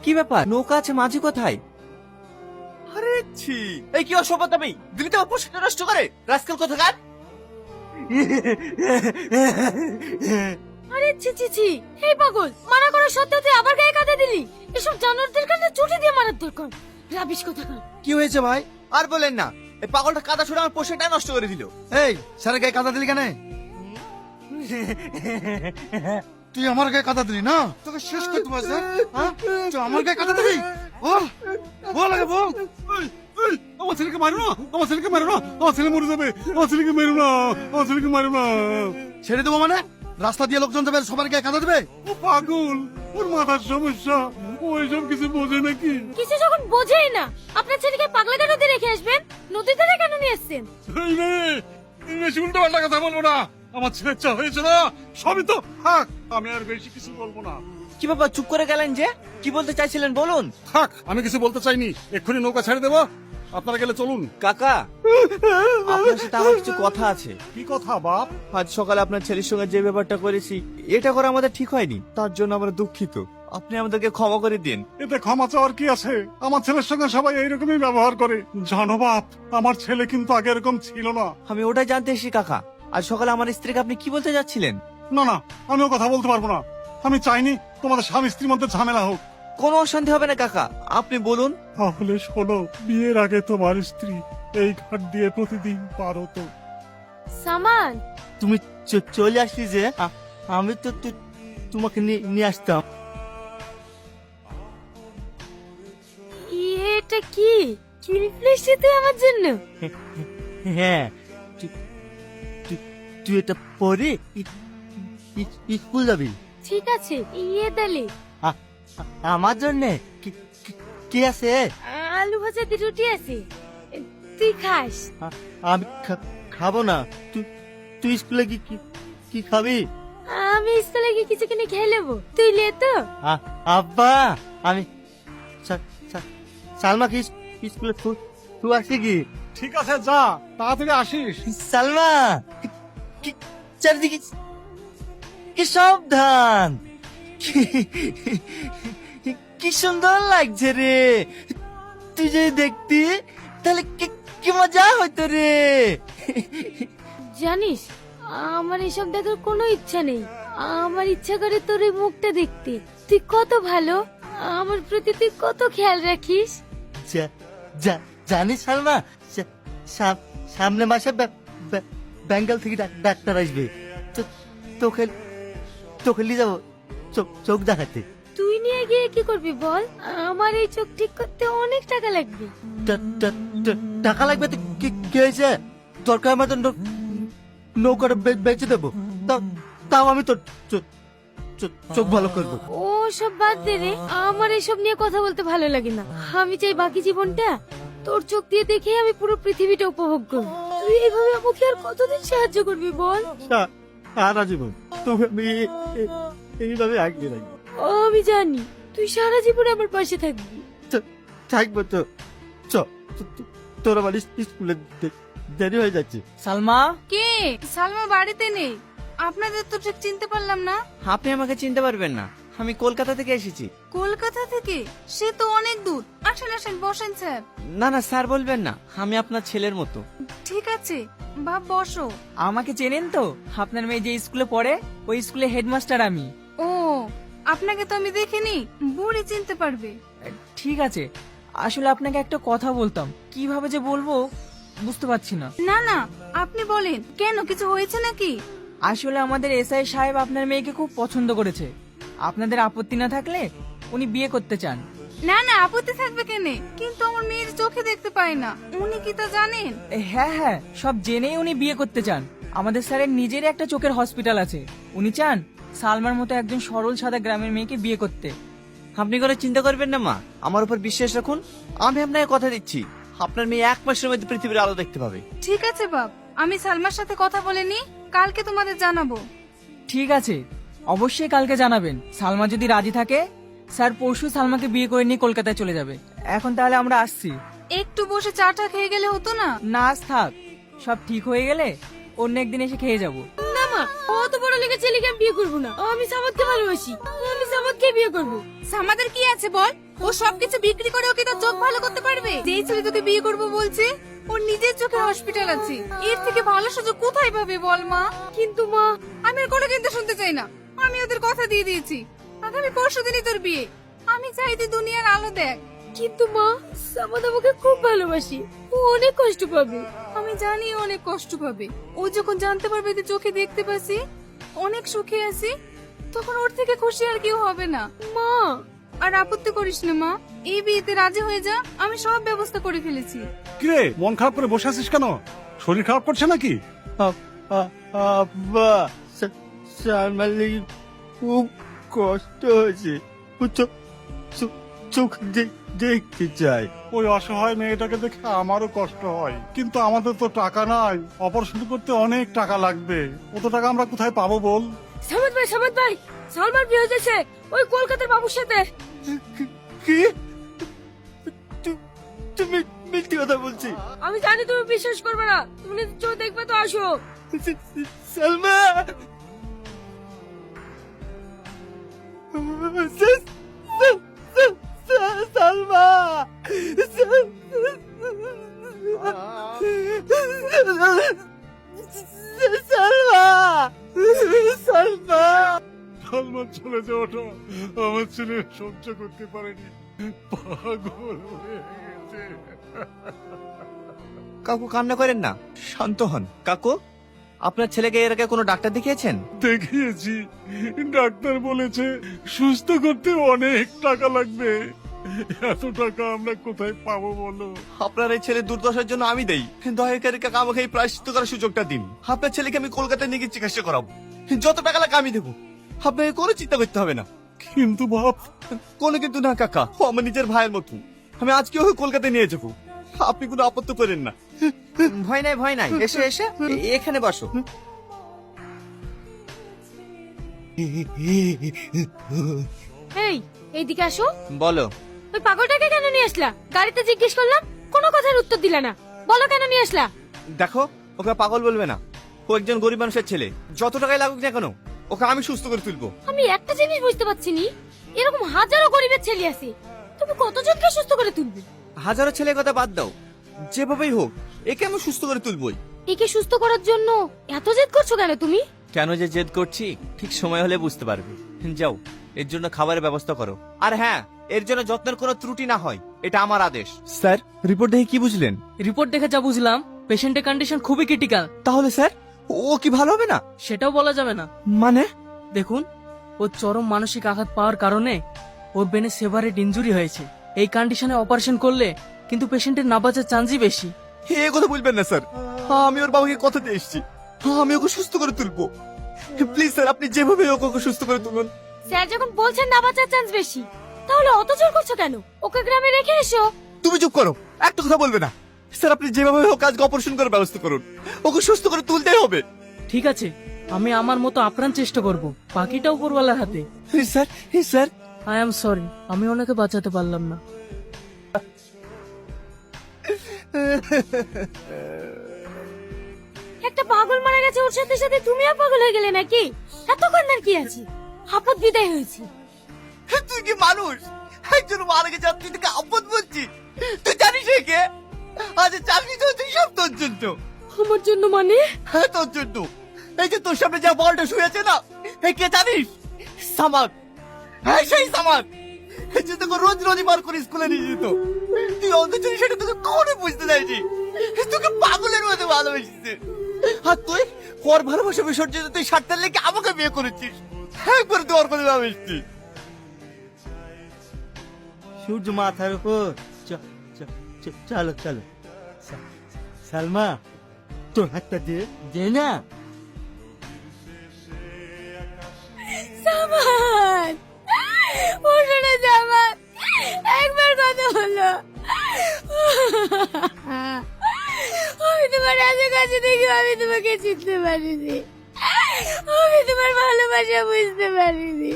কি ব্যাপার, নৌকা আছে, মাঝি কোথায়? আরে ছি, এই কি অসভ্যতা তুমি! দিলি তো পোশাকটা নষ্ট করে, রাস্কেল কোথাকার! আরে ছি ছি ছি, এই পাগল, মানা করার সত্ত্বেও তুই আবার গায়ে কাঁদা দিলি। এসব জানোয়ারদের কাছে চুটি দিয়ে মারার দরকার। রাবিশ কোথাকার! কি হয়েছে ভাই? আর বলেন না, এই পাগলটা কাদা ছুড়ে আমার পোশাকটা নষ্ট করে দিল। এই স্যারের গায়ে কাদা দিলি কেন? তুই আমার গায়ে কাদা দিলি না? তোকে শেষ করতে পারছে? তুই আমার গায়ে কাদা দিলি? বল বল আগে বল। আমার ছেলেকে মারো না, আমার ছেলেকে মারো না, আমার ছেলে মরে যাবে, আমার ছেলেকে মেরো না, আমার ছেলেকে মারো না। ছেড়ে দেবো মানে? রাস্তা দিয়ে লোকজন যাবে, সবার গায়ে কাদা দেবে? ও পাগল, ওর মাথার সমস্যা, ও এসব কিছু বোঝে নাকি? কিছু যখন বোঝেই না, আপনার ছেলেকে পাগলা নদী রেখে আসবেন, নদী ধারে কেন নিয়ে এসছেন? এই রে, তুমি বেশি উল্টো পাল্টা কথা বলবো না। আমার ছেলের চা হয়েছে না, সবই তো থাক, আমি আর বেশি কিছু বলবো না। কি ব্যাপার, চুপ করে গেলেন যে? কি বলতে চাইছিলেন বলুন। থাক, আমি কিছু বলতে চাইনি, এক্ষুনি নৌকা ছেড়ে দেবো, আপনারা গেলে চলুন। কাকা, আপনার সাথে আমার কিছু কথা আছে। কি কথা বাপ? আজ সকালে আপনার ছেলের সঙ্গে যে ব্যাপারটা করেছি, এটা করা আমাদের ঠিক হয়নি, তার জন্য আমরা দুঃখিত। আপনি আমাদেরকে ক্ষমা করে দিন। এতে ক্ষমা চাওয়ার কি আছে? আমার ছেলের সঙ্গে সবাই এইরকমই ব্যবহার করে। জানো বাপ, আমার ছেলে কিন্তু আগে এরকম ছিল না। আমি ওটাই জানতে এসেছি কাকা। আজ সকালে আমার স্ত্রীকে আপনি কি বলতে যাচ্ছিলেন? না না, আমিও কথা বলতে পারবো না। আমি চাইনি তোমাদের স্বামী স্ত্রীর মধ্যে ঝামেলা হোক। কোনো অশান্তি হবে না কাকা, আপনি বলুন। তাহলে শোনো, বিয়ের আগে তোমার স্ত্রী এই ঘাট দিয়ে প্রতিদিন পার হতো। সামান, তুমি চলে আসলি যে, আমি তো তোমাকে নিয়ে আসতাম। এটা কি কিলফ্লেশ তুই আমার জন্য? হ্যাঁ, তুই এটা পরে স্কুল যাবি? ঠিক আছে, দালে আমার জন্য কি আছে? আলু ভাজা দিয়ে রুটি আছে, তুই খাস? আমি খাবো না। তুই স্কুলে কি খাবি? আমি স্কুলে গিয়ে কিছু কিনে খেয়ে নেবো, তুই লে তো। আব্বা, আমি সালমা কি স্কুলে তুই আসি কি? ঠিক আছে, যা, তাড়াতাড়ি আসিস। সালমা, চারিদিকে কি সাবধান, কি সুন্দর লাগছে রে। তুই যদি দেখতি তাহলে কি মজা হইতো রে। জানিস, আমার এসব দেখার কোনো ইচ্ছা নেই। আমার ইচ্ছা করে তোর এই মুখটা দেখতে। তুই কত ভালো, আমার প্রতি তুই কত খেয়াল রাখিস। জানিস সালমা, সামনে মাসে বেঙ্গল থেকে ডাক্তার আসবে, তোকে তোকে নিয়ে যাবো চোখ দেখাতে। তুই নিয়ে গিয়ে কি করবি বল? আমার এই চোখ ঠিক করতে অনেক টাকা লাগবে। টাকা লাগবে তো কি হয়েছে? দরকার মতো নৌকাটা বেচে দেবো, তাও আমি তোর চোখ ভালো করবো। ও সব বাদ দে রে, আমার এসব নিয়ে কথা বলতে ভালো লাগে না। আমি চাই বাকি জীবনটা তোর চোখ দিয়ে দেখে আমি পুরো পৃথিবীটা উপভোগ করব। তুই এইভাবে আমাকে আর কতদিন সাহায্য করবি বল? সারা জীবন তোকে আমি এইভাবে আগলে রাখবো। আমি জানি তুই সারা জীবন আমার পাশে থাকবি। থাকবো তো। তোর আমার স্কুলে দেরি হয়ে যাচ্ছে। সালমা, কে? সালমা বাড়িতে নেই, আপনাদের তো ঠিক চিনতে পারলাম না। আপনি আমাকে চিনতে পারবেন না, আমি কলকাতা থেকে এসেছি। কলকাতা থেকে? সে তো অনেক দূর। আসেন আসেন, বসেন স্যার। না না স্যার বলবেন না, আমি আপনার ছেলের মতো। ঠিক আছে বাপ, বসো। আমাকে চেনেন তো? আপনার মেয়ে যে স্কুলে পড়ে, ওই স্কুলে হেডমাস্টার আমি। ও, আপনাকে তো আমি দেখিনি, বুড়ি চিনতে পারবে। ঠিক আছে, আসলে আপনাকে একটা কথা বলতাম, কিভাবে যে বলবো বুঝতে পারছি না। না না, আপনি বলেন, কেন কিছু হয়েছে নাকি? আসলে আমাদের এসআই সাহেব আপনার মেয়েকে খুব পছন্দ করেছে। আপনাদের আপত্তি না থাকলে উনি বিয়ে করতে চান। না না, আপত্তি থাকবে কেনে? কিন্তু আমার মেয়ের চোখে দেখতে পাই না, উনি কি তা জানেন? হ্যাঁ হ্যাঁ, সব জেনেই উনি বিয়ে করতে চান। আমাদের স্যারের নিজেরই একটা চোখের হসপিটাল আছে, উনি চান সালমার মতো একজন সরল সাদা গ্রামের মেয়েকে বিয়ে করতে। আপনি কোনো চিন্তা করবেন না মা, আমার উপর বিশ্বাস রাখুন। আমি আপনাকে কথা দিচ্ছি, আপনার মেয়ে 1 মাসের মধ্যে পৃথিবীর আলো দেখতে পাবে। ঠিক আছে বাপ, আমি সালমার সাথে কথা বলে নি, কালকে তোমাদের জানাবো। ঠিক আছে, অবশ্যই কালকে জানাবেন। সালমা যদি রাজি থাকে, স্যার পরশু সালমাকে বিয়ে করে নিয়ে কলকাতায় চলে যাবে। এখন তাহলে আমরা আসছি। একটু বসে চাটা খেয়ে গেলে হতো না? না আজ থাক, সব ঠিক হয়ে গেলে অন্য একদিন এসে খেয়ে যাব। না মা, অত বড় লেগে ছেলেকে আমি বিয়ে করবো না। আমি সামাদকে ভালোবাসি, আমি সামাদকে বিয়ে করবো। আমাদের কি আছে বল? ও সবকিছু বিক্রি করে ওকে তার চোখ ভালো করতে পারবে? যেই ছেলে তোকে বিয়ে করবো বলছে, ওর নিজের চোখে হসপিটাল আছে। এর থেকে ভালো সুযোগ কোথায় পাবে বল মা? কিন্তু মা, আমি আর কোনো কিন্তু শুনতে চাই না। আমি ওদের কথা দিয়ে দিয়েছি, আগামী পরশুদিনই তোর বিয়ে। আমি চাই তুই দুনিয়ার আলো দেখ। কিন্তু মা, সামাদ আমাকে খুব ভালোবাসি, ও অনেক কষ্ট পাবে। আমি জানি ও অনেক কষ্ট পাবে। ও যখন জানতে পারবে তুই চোখে দেখতে পাচ্ছি, অনেক সুখে আছি, তখন ওর থেকে খুশি আর কেউ হবে না। মা, আর আপত্তি করিস না মা, এই বিয়েতে রাজি হয়ে যা। আমি সব ব্যবস্থা করে ফেলেছি। কিরে মন খারাপ করে বসে আছিস কেন? শরীর খারাপ করছে নাকি? আব্বা, সালমার লেগে খুব কষ্ট হয়েছে। ও চোখ দেখতে চাই। ওই অসহায় মেয়েটাকে দেখে আমারও কষ্ট হয়, কিন্তু আমাদের তো টাকা নাই। অপারেশন করতে অনেক টাকা লাগবে। অত টাকা আমরা কোথায় পাবো বল? সামাদ ভাই, সালমান বিয়ে হয়েছে ওই কলকাতার বাবুর সাথে। কি? তুমি মিথ্যে কথা বলছি? আমি জানি তুমি বিশ্বাস করবে না, তুমি নিজের চোখে দেখবে তো আসো। সালমা, সালমা, সালমা, সালমা। সালমান চলে যাওয়াটা আমার ছেলে সহ্য করতে পারেনি, পাগল হয়ে গেছে। কাকু কান্না করেন না, শান্ত হন। কাকু, আপনার ছেলেকে এর আগে কোনো ডাক্তার দেখিয়েছেন? দেখিয়েছি, ডাক্তার বলেছে সুস্থ করতে অনেক টাকা লাগবে। এত টাকা আমরা কোথায় পাবো বলো? আপনার এই ছেলের দুর্দশার জন্য আমি দেই, দয়া করে কাকা আমাকে এই প্রায়শ্চিত্ত করার সুযোগটা দিন। আপনার ছেলেকে আমি কলকাতায় নিয়ে গিয়ে চিকিৎসা করাবো, যত টাকা লাগে আমি দেবো। আপনাকে কোনো চিন্তা করতে হবে না। কিন্তু বাপ, কোনো কিন্তু না কাকা, ও আমার নিজের ভাইয়ের মতো। আমি আজকে ওকে কলকাতায় নিয়ে যাবো, আপনি কোনো আপত্তি করেন না। ভয় নাই, এসো এখানে বসো। এই, এইদিকে আসো। বলো। ওই পাগলটাকে কেন নিয়ে আসলা? গাড়িতে জিজ্ঞেস করলাম, কোনো কথার উত্তর দিলা না। বলো কেন নিয়ে আসলা? দেখো, ওকে পাগল বলবে না, ও একজন গরিব মানুষের ছেলে। যত টাকাই লাগুক না কেন, ওকে আমি সুস্থ করে তুলবো। আমি একটা জিনিস বুঝতে পারছি নি, এরকম হাজারো গরিবের ছেলে আছে, তুমি কতজনকে সুস্থ করে তুলবে? হাজারো ছেলের কথা বাদ দাও, যেভাবেই হোক একে আমি সুস্থ করে তুলবই। একে সুস্থ করার জন্য এত জেদ করছো কেন তুমি? কেন যে জেদ করছি ঠিক সময় হলে বুঝতে পারবে। যাও, এর জন্য খাবারের ব্যবস্থা করো। আর হ্যাঁ, এর জন্য যত্নের কোনো ত্রুটি না হয়, এটা আমার আদেশ। স্যার, রিপোর্ট দেখে কি বুঝলেন? রিপোর্ট দেখে যা বুঝলাম, পেশেন্টের কন্ডিশন খুবই ক্রিটিক্যাল। তাহলে স্যার, ও কি ভালো হবে না? সেটাও বলা যাবে না। মানে? দেখুন, ওর চরম মানসিক আঘাত পাওয়ার কারণে ওর ব্রেনে সেভারেট ইনজুরি হয়েছে। এই কন্ডিশনে অপারেশন করলে কিন্তু পেশেন্টের না বাঁচার চান্সই বেশি। এ কথা বলবেন না স্যার, আমি ওর বাবাকে কথা দিয়ে এসেছি, আমি ওকে সুস্থ করে তুলবো। প্লিজ স্যার, আপনি যেভাবে হোক ওকে সুস্থ করে তুলুন। স্যার যখন বলছেন না বাঁচার চান্স বেশি, তাহলে অত জোর করছো কেন? ওকে গ্রামে রেখে এসো। তুমি চুপ করো, একটা কথা বলবে না। স্যার, আপনি যেভাবে হোক আজকে অপারেশন করার ব্যবস্থা করুন, ওকে সুস্থ করে তুলতেই হবে। ঠিক আছে, আমি আমার মতো আপ্রাণ চেষ্টা করব, বাকিটা উপরওয়ালার হাতে। Sir, sir, I am sorry, আমি ওনাকে বাঁচাতে পারলাম না। একটা পাগল মারা গেছে, ওর সাথে সাথে তুমিও পাগল হয়ে গেলে নাকি? এত কান্নার কি আছে? আপদ বিদায় হয়েছি। তুই কি মানুষ? একজন মারা গেছে আর তুই তাকে আপদ বলছিস? তুই জানিস এ কে? আজ চাকরি চলছে সব তোর জন্য। আমার জন্য মানে? হ্যাঁ, তোর জন্য। এই যে তোর সামনে যা বলটা শুয়ে আছে না, এই কে জানিস? সামাদ। হ্যাঁ, সেই সামাদ, এই যে তোকে রোজ বার করে স্কুলে নিয়ে যেত। তুই অন্তত সেটা তোকে কখনো বুঝতে চাইছি, তোকে পাগলের মতো ভালোবেসেছে। আর তুই ওর ভালোবাসা বিসর্জিত তুই স্বার্থের লেগে আমাকে বিয়ে করেছিস। একবার তুই ওর কথা ভাবিসছিস। সূর্য মাথার উপর। চলো চলো। সালমা, তোর হাতটা দে না। সামাদ, ওঠো না সামাদ, একবার কথা হলো। আমি তোমার কাছে দেখি, আমি তোমাকে চিনতে পারিনি, আমি তোমার ভালোবাসা বুঝতে পারিনি।